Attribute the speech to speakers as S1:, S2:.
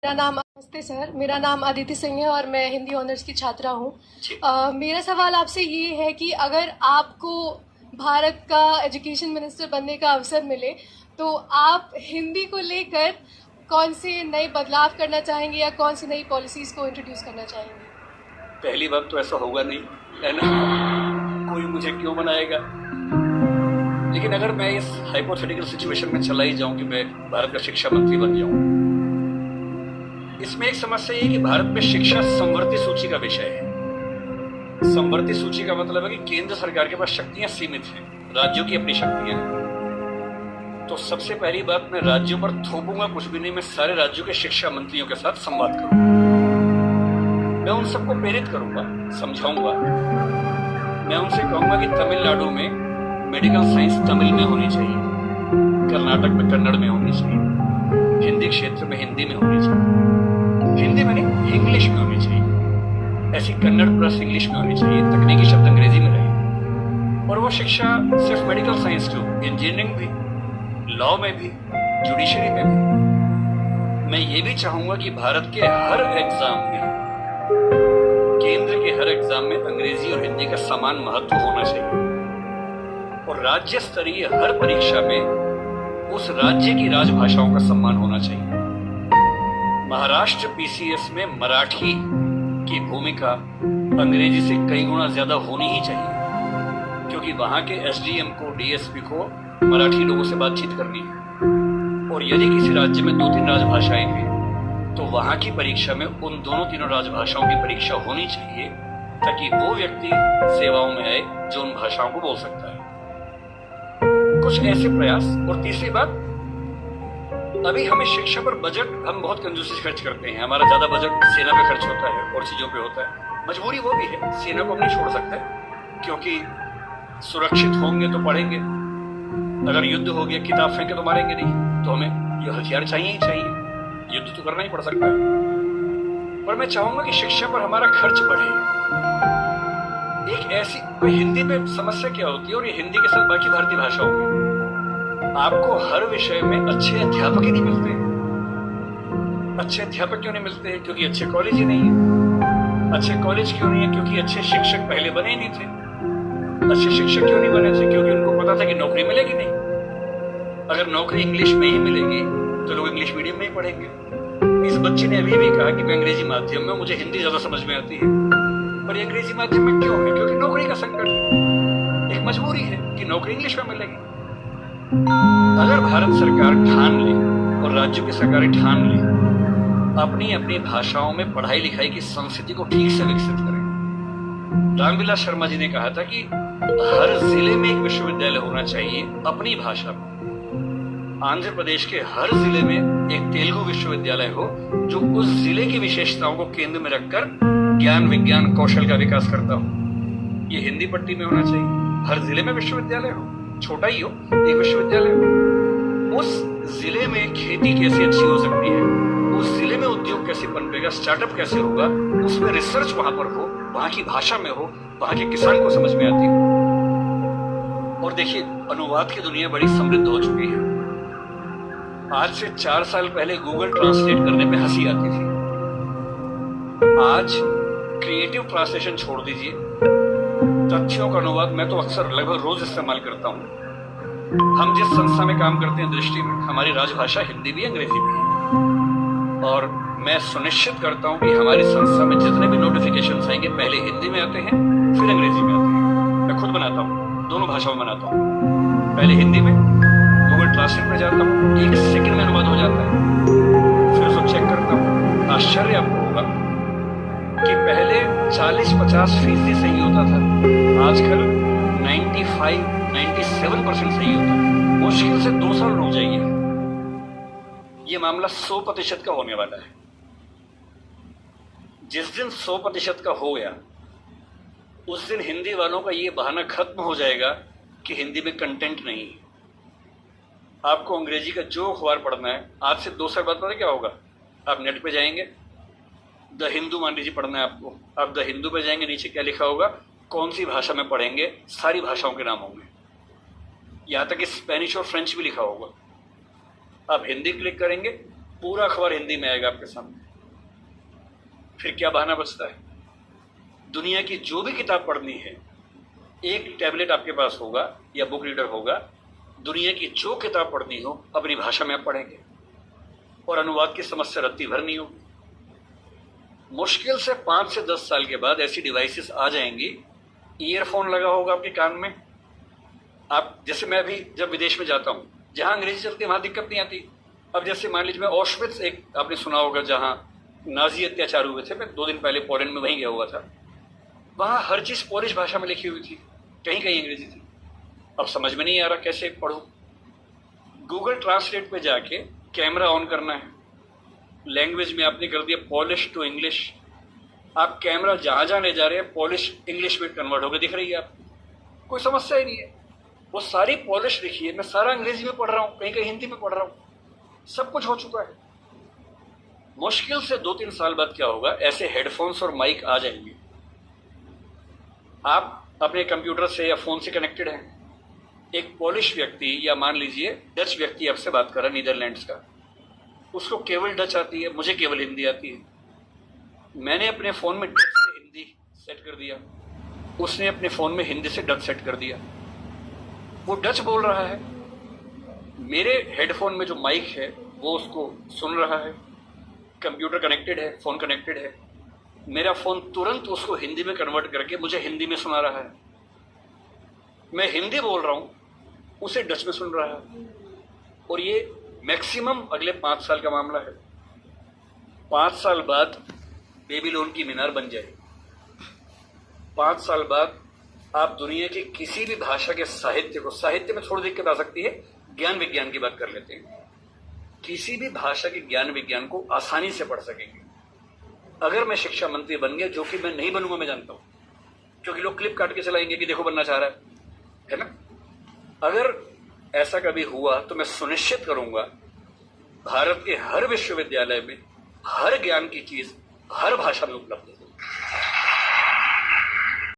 S1: मेरा नाम नमस्ते सर, मेरा नाम अदिति सिंह है और मैं हिंदी ऑनर्स की छात्रा हूँ। मेरा सवाल आपसे ये है कि अगर आपको भारत का एजुकेशन मिनिस्टर बनने का अवसर मिले तो आप हिंदी को लेकर कौन से नए बदलाव करना चाहेंगे या कौन सी नई पॉलिसीज़ को इंट्रोड्यूस करना चाहेंगे?
S2: पहली बात तो ऐसा होगा नहीं, है ना? कोई मुझे क्यों बनाएगा। लेकिन अगर मैं इस हाइपोथेटिकल सिचुएशन में चला ही जाऊं कि मैं भारत का शिक्षा मंत्री बन जाऊं, इसमें एक समस्या ये है कि भारत में शिक्षा संवर्ती सूची का विषय है। संवर्ती सूची का मतलब है कि केंद्र सरकार के पास शक्तियां सीमित हैं, राज्यों की अपनी शक्तियां हैं। तो सबसे पहली बात, मैं राज्यों पर थोपूंगा कुछ भी नहीं, मैं सारे राज्यों के शिक्षा मंत्रियों के साथ संवाद करूंगा। मैं उन सबको प्रेरित करूंगा, समझाऊंगा। मैं उनसे कहूंगा कि तमिलनाडु में मेडिकल साइंस तमिल में होनी चाहिए, कर्नाटक में कन्नड़ में होनी चाहिए, हिंदी क्षेत्र में हिंदी में होनी चाहिए, हिंदी में नहीं इंग्लिश में होनी चाहिए, ऐसी कन्नड़ प्लस इंग्लिश में होनी चाहिए, तकनीकी शब्द अंग्रेजी में रहे। और वो शिक्षा सिर्फ मेडिकल साइंस क्यों, इंजीनियरिंग भी, लॉ में भी, जुडिशरी में भी। मैं ये भी चाहूंगा कि भारत के हर एग्जाम में, केंद्र के हर एग्जाम में अंग्रेजी और हिंदी का समान महत्व होना चाहिए और राज्य स्तरीय हर परीक्षा में उस राज्य की राजभाषाओं का सम्मान होना चाहिए। महाराष्ट्र पीसीएस में मराठी की भूमिका अंग्रेजी से कई गुना ज्यादा होनी ही चाहिए, क्योंकि वहां के एसडीएम को, डीएसपी को मराठी लोगों से बातचीत करनी है। और यदि किसी राज्य में 2-3 राजभाषाएं हैं तो वहां की परीक्षा में उन दोनों तीनों राजभाषाओं की परीक्षा होनी चाहिए, ताकि वो व्यक्ति सेवाओं में आए जो उन भाषाओं को बोल सकता है। कुछ ऐसे प्रयास। और तीसरी बात, अभी हमें शिक्षा पर बजट हम बहुत कंजूसी से खर्च करते हैं। हमारा ज्यादा बजट सेना पे खर्च होता है और चीजों पे होता है। मजबूरी वो भी है, सेना को हम नहीं छोड़ सकते, क्योंकि सुरक्षित होंगे तो पढ़ेंगे, अगर युद्ध हो गया किताब फेंके तो मारेंगे नहीं, तो हमें ये हथियार चाहिए ही चाहिए, युद्ध तो करना ही पड़ सकता है। पर मैं चाहूंगा कि शिक्षा पर हमारा खर्च बढ़े। एक ऐसी हिंदी में समस्या क्या होती है, और ये हिंदी के साथ बाकी भारतीय भाषाओं में, आपको हर विषय में अच्छे अध्यापक ही नहीं मिलते। अच्छे अध्यापक क्यों नहीं मिलते? क्योंकि अच्छे कॉलेज ही नहीं है। अच्छे कॉलेज क्यों नहीं है? क्योंकि अच्छे शिक्षक पहले बने ही नहीं थे। अच्छे शिक्षक क्यों नहीं बने थे? क्योंकि उनको पता था कि नौकरी मिलेगी नहीं। अगर नौकरी इंग्लिश में ही मिलेगी तो लोग इंग्लिश मीडियम में ही पढ़ेंगे। इस बच्चे ने अभी भी कहा कि मैं अंग्रेजी माध्यम में, मुझे हिंदी ज्यादा समझ में आती है। पर ये अंग्रेजी माध्यम में क्यों है? क्योंकि नौकरी का संकट है, एक मजबूरी है कि नौकरी इंग्लिश में मिलेगी। अगर भारत सरकार ठान ले और राज्यों की सरकारें ठान ले, अपनी अपनी भाषाओं में पढ़ाई लिखाई की संस्कृति को ठीक से विकसित करें। रामविलास शर्मा जी ने कहा था कि हर जिले में एक विश्वविद्यालय होना चाहिए अपनी भाषा में। आंध्र प्रदेश के हर जिले में एक तेलुगु विश्वविद्यालय हो, जो उस जिले की विशेषताओं को केंद्र में रखकर ज्ञान विज्ञान कौशल का विकास करता हो। ये हिंदी पट्टी में होना चाहिए। हर जिले में विश्वविद्यालय हो, छोटा ही हो, एक विश्वविद्यालय हो। उस जिले में खेती कैसे अच्छी हो सकती है, उस जिले में उद्योग कैसे पनपेगा, स्टार्टअप कैसे होगा, उसमें रिसर्च वहां पर हो, वहां की भाषा में हो, वहां के किसान को समझ में आती हो। और देखिए, अनुवाद की दुनिया बड़ी समृद्ध हो चुकी है। आज से 4 साल पहले गूगल ट्रांसलेट करने में हंसी आती थी। आज क्रिएटिव ट्रांसलेशन छोड़ दीजिए, तथ्यों का अनुवाद मैं तो अक्सर लगभग रोज इस्तेमाल करता हूं। हम जिस संस्था में काम करते हैं दृष्टि में, हमारी राजभाषा हिंदी भी अंग्रेजी भी है, और मैं सुनिश्चित करता हूं कि हमारी संस्था में जितने भी नोटिफिकेशंस आएंगे पहले हिंदी में आते हैं, फिर अंग्रेजी में आते हैं। मैं खुद बनाता हूं, दोनों भाषाओं में बनाता हूं। पहले हिंदी में, गूगल ट्रांसलेट में जाता हूं, 1 सेकंड में अनुवाद हो जाता है, फिर उसको चेक करता हूं। आश्चर्य आपको होगा कि पहले 40-50% सही होता था, आजकल 95-97% सही होता है। मुश्किल से 2 साल रुक जाइए, ये मामला 100% का होने वाला है। जिस दिन 100% का हो गया, उस दिन हिंदी वालों का ये बहाना खत्म हो जाएगा कि हिंदी में कंटेंट नहीं है। आपको अंग्रेजी का जो अखबार पढ़ना है, आज से 2 साल बाद पता क्या होगा? आप नेट पे जाएंगे, द हिंदू मान लीजिए पढ़ना है आपको, आप द हिंदू पे जाएंगे, नीचे क्या लिखा होगा, कौन सी भाषा में पढ़ेंगे, सारी भाषाओं के नाम होंगे, यहाँ तक कि स्पेनिश और फ्रेंच भी लिखा होगा। आप हिंदी क्लिक करेंगे, पूरा अखबार हिंदी में आएगा आपके सामने। फिर क्या बहाना बचता है? दुनिया की जो भी किताब पढ़नी है, एक टैबलेट आपके पास होगा या बुक रीडर होगा, दुनिया की जो किताब पढ़नी हो अपनी भाषा में आप पढ़ेंगे और अनुवाद की समस्या रत्ती भर नहीं होगी। मुश्किल से 5 से 10 साल के बाद ऐसी डिवाइसेस आ जाएंगी, ईयरफोन लगा होगा आपके कान में। आप जैसे मैं भी जब विदेश में जाता हूँ, जहाँ अंग्रेजी चलती है वहाँ दिक्कत नहीं आती। अब जैसे मान लीजिए मैं ऑशविट्स, एक आपने सुना होगा जहाँ नाजी अत्याचार हुए थे, मैं 2 दिन पहले पोलैंड में वहीं गया हुआ था। वहाँ हर चीज़ पोलिश भाषा में लिखी हुई थी, कहीं कहीं अंग्रेजी थी। अब समझ में नहीं आ रहा कैसे पढ़ूं। गूगल ट्रांसलेट पे जाके कैमरा ऑन करना है, लैंग्वेज में आपने कर दिया पॉलिश टू इंग्लिश। आप कैमरा जहाँ जहाँ ले जा रहे हैं पॉलिश इंग्लिश में कन्वर्ट होकर दिख रही है आपको, कोई समस्या ही नहीं है। वो सारी पॉलिश लिखी है, मैं सारा अंग्रेजी में पढ़ रहा हूँ, कहीं कहीं हिंदी में पढ़ रहा हूँ, सब कुछ हो चुका है। मुश्किल से 2-3 साल बाद क्या होगा, ऐसे हेडफोन्स और माइक आ जाएंगे। आप अपने कंप्यूटर से या फोन से कनेक्टेड हैं, एक पॉलिश व्यक्ति या मान लीजिए डच व्यक्ति आपसे बात कर रहा है, नीदरलैंड्स का, उसको केवल डच आती है, मुझे केवल हिंदी आती है। मैंने अपने फ़ोन में डच से हिंदी सेट कर दिया, उसने अपने फ़ोन में हिंदी से डच सेट कर दिया। वो डच बोल रहा है, मेरे हेडफोन में जो माइक है वो उसको सुन रहा है, कंप्यूटर कनेक्टेड है, फ़ोन कनेक्टेड है, मेरा फ़ोन तुरंत उसको हिंदी में कन्वर्ट करके मुझे हिंदी में सुना रहा है। मैं हिंदी बोल रहा हूँ, उसे डच में सुन रहा है। और ये मैक्सिमम अगले 5 साल का मामला है। 5 साल बाद बेबीलोन की मीनार बन जाए। 5 साल बाद आप दुनिया की किसी भी भाषा के साहित्य को, साहित्य में थोड़ी दिक्कत आ सकती है, ज्ञान विज्ञान की बात कर लेते हैं, किसी भी भाषा के ज्ञान विज्ञान को आसानी से पढ़ सकेंगे अगर मैं शिक्षा मंत्री बन गया, जो कि मैं नहीं बनूंगा, मैं जानता हूं, क्योंकि लोग क्लिप काट के चलाएंगे कि देखो बनना चाह रहा है ना। अगर ऐसा कभी हुआ तो मैं सुनिश्चित करूंगा भारत के हर विश्वविद्यालय में हर ज्ञान की चीज हर भाषा में उपलब्ध हो।